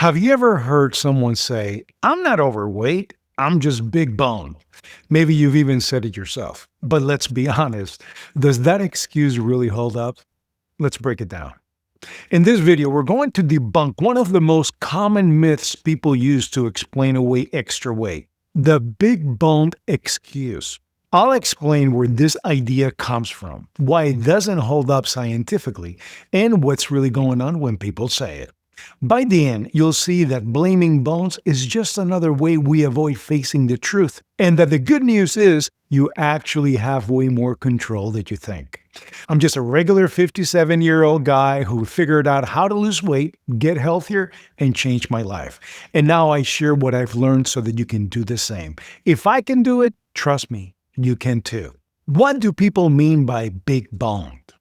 Have you ever heard someone say, I'm not overweight, I'm just big boned? Maybe you've even said it yourself. But let's be honest, does that excuse really hold up? Let's break it down. In this video, we're going to debunk one of the most common myths people use to explain away extra weight, the big boned excuse. I'll explain where this idea comes from, why it doesn't hold up scientifically, and what's really going on when people say it. By the end, you'll see that blaming bones is just another way we avoid facing the truth, and that the good news is you actually have way more control than you think. I'm just a regular 57-year-old guy who figured out how to lose weight, get healthier, and change my life. And now I share what I've learned so that you can do the same. If I can do it, trust me, you can too. What do people mean by big boned?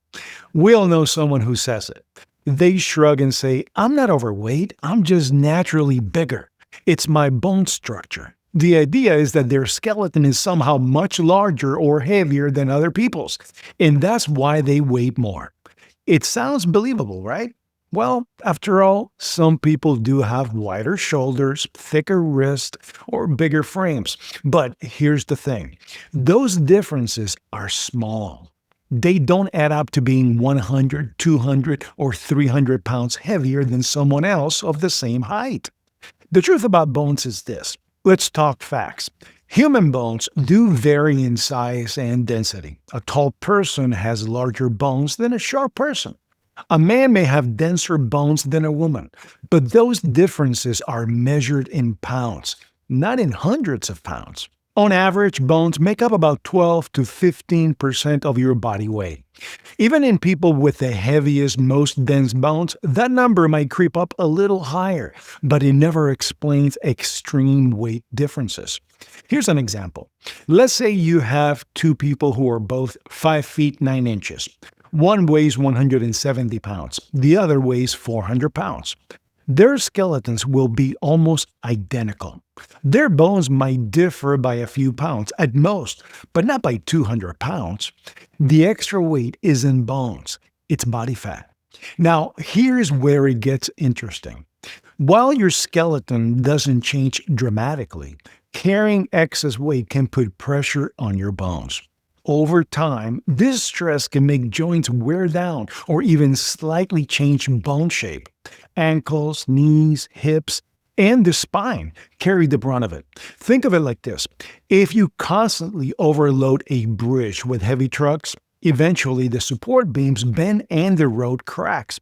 We all know someone who says it. They shrug and say, I'm not overweight, I'm just naturally bigger. It's my bone structure. The idea is that their skeleton is somehow much larger or heavier than other people's, and that's why they weigh more. It sounds believable, right? Well, after all, some people do have wider shoulders, thicker wrists, or bigger frames. But here's the thing. Those differences are small. They don't add up to being 100, 200, or 300 pounds heavier than someone else of the same height. The truth about bones is this. Let's talk facts. Human bones do vary in size and density. A tall person has larger bones than a short person. A man may have denser bones than a woman, but those differences are measured in pounds, not in hundreds of pounds. On average, bones make up about 12 to 15% of your body weight. Even in people with the heaviest, most dense bones, that number might creep up a little higher, but it never explains extreme weight differences. Here's an example. Let's say you have two people who are both 5 feet 9 inches. One weighs 170 pounds, the other weighs 400 pounds. Their skeletons will be almost identical. Their bones might differ by a few pounds at most, but not by 200 pounds. The extra weight isn't bones, it's body fat. Now, here's where it gets interesting. While your skeleton doesn't change dramatically, carrying excess weight can put pressure on your bones. Over time, this stress can make joints wear down or even slightly change bone shape. Ankles, knees, hips, and the spine carry the brunt of it. Think of it like this. If you constantly overload a bridge with heavy trucks, eventually the support beams bend and the road cracks.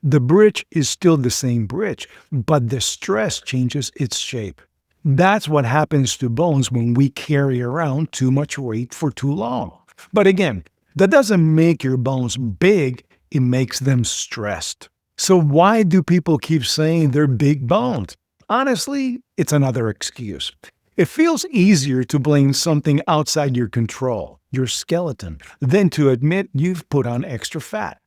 The bridge is still the same bridge, but the stress changes its shape. That's what happens to bones when we carry around too much weight for too long. But again, that doesn't make your bones big, it makes them stressed. So why do people keep saying they're big boned? Honestly, it's another excuse. It feels easier to blame something outside your control, your skeleton, than to admit you've put on extra fat.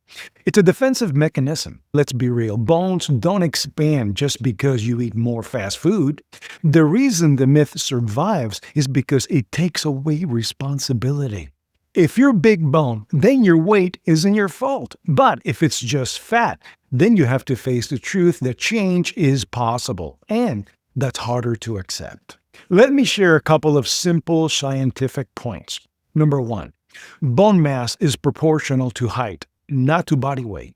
It's a defensive mechanism. Let's be real. Bones don't expand just because you eat more fast food. The reason the myth survives is because it takes away responsibility. If you're big bone, then your weight isn't your fault. But if it's just fat, then you have to face the truth that change is possible, and that's harder to accept. Let me share a couple of simple scientific points. Number 1, bone mass is proportional to height, not to body weight.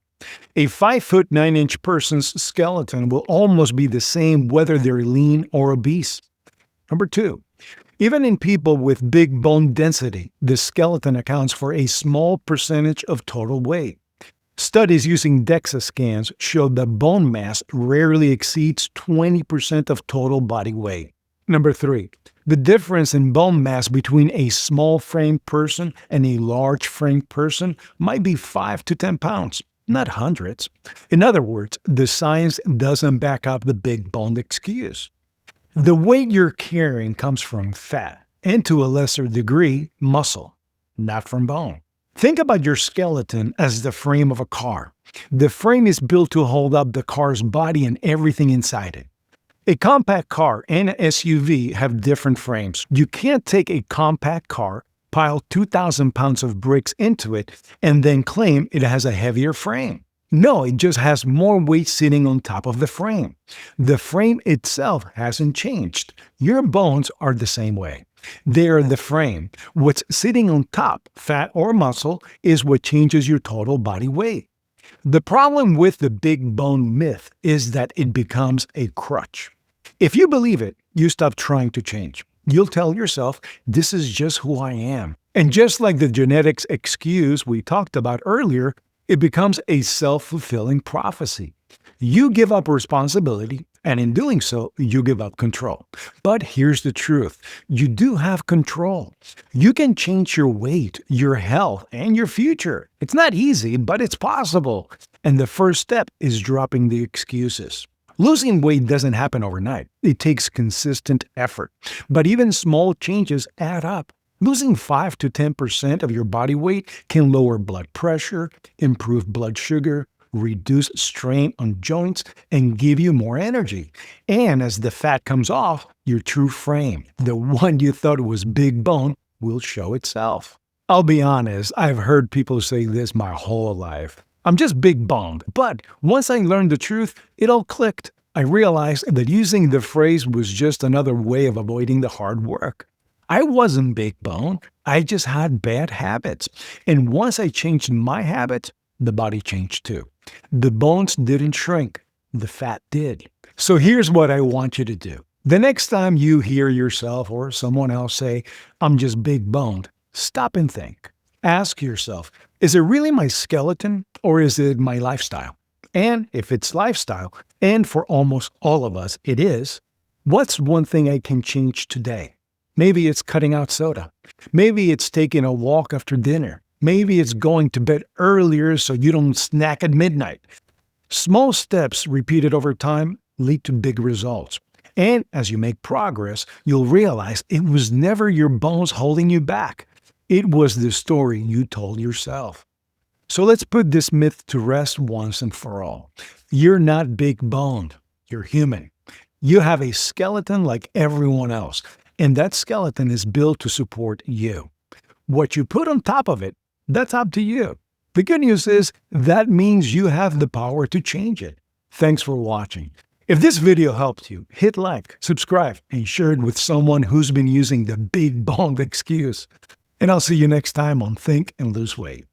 A 5 foot 9 inch person's skeleton will almost be the same whether they're lean or obese. Number 2, even in people with big bone density, the skeleton accounts for a small percentage of total weight. Studies using DEXA scans show that bone mass rarely exceeds 20% of total body weight. Number 3, the difference in bone mass between a small frame person and a large frame person might be 5 to 10 pounds, not hundreds. In other words, the science doesn't back up the big boned excuse. The weight you're carrying comes from fat, and to a lesser degree, muscle, not from bone. Think about your skeleton as the frame of a car. The frame is built to hold up the car's body and everything inside it. A compact car and an SUV have different frames. You can't take a compact car, pile 2,000 pounds of bricks into it, and then claim it has a heavier frame. No, it just has more weight sitting on top of the frame. The frame itself hasn't changed. Your bones are the same way. They are the frame. What's sitting on top, fat or muscle, is what changes your total body weight. The problem with the big bone myth is that it becomes a crutch. If you believe it, you stop trying to change. You'll tell yourself, this is just who I am. And just like the genetics excuse we talked about earlier, it becomes a self-fulfilling prophecy. You give up responsibility, and in doing so, you give up control. But here's the truth. You do have control. You can change your weight, your health, and your future. It's not easy, but it's possible. And the first step is dropping the excuses. Losing weight doesn't happen overnight. It takes consistent effort. But even small changes add up. Losing 5 to 10% of your body weight can lower blood pressure, improve blood sugar, reduce strain on joints, and give you more energy. And as the fat comes off, your true frame, the one you thought was big bone, will show itself. I'll be honest, I've heard people say this my whole life. I'm just big boned. But once I learned the truth, it all clicked. I realized that using the phrase was just another way of avoiding the hard work. I wasn't big bone. I just had bad habits. And once I changed my habits, the body changed too. The bones didn't shrink. The fat did. So here's what I want you to do. The next time you hear yourself or someone else say, I'm just big boned, stop and think. Ask yourself, is it really my skeleton or is it my lifestyle? And if it's lifestyle, and for almost all of us it is, what's one thing I can change today? Maybe it's cutting out soda. Maybe it's taking a walk after dinner. Maybe it's going to bed earlier so you don't snack at midnight. Small steps repeated over time lead to big results. And as you make progress, you'll realize it was never your bones holding you back. It was the story you told yourself. So let's put this myth to rest once and for all. You're not big boned. You're human. You have a skeleton like everyone else. And that skeleton is built to support you. What you put on top of it, that's up to you. The good news is that means you have the power to change it. Thanks for watching. If this video helped you, hit like, subscribe, and share it with someone who's been using the big boned excuse. And I'll see you next time on Think and Lose Weight.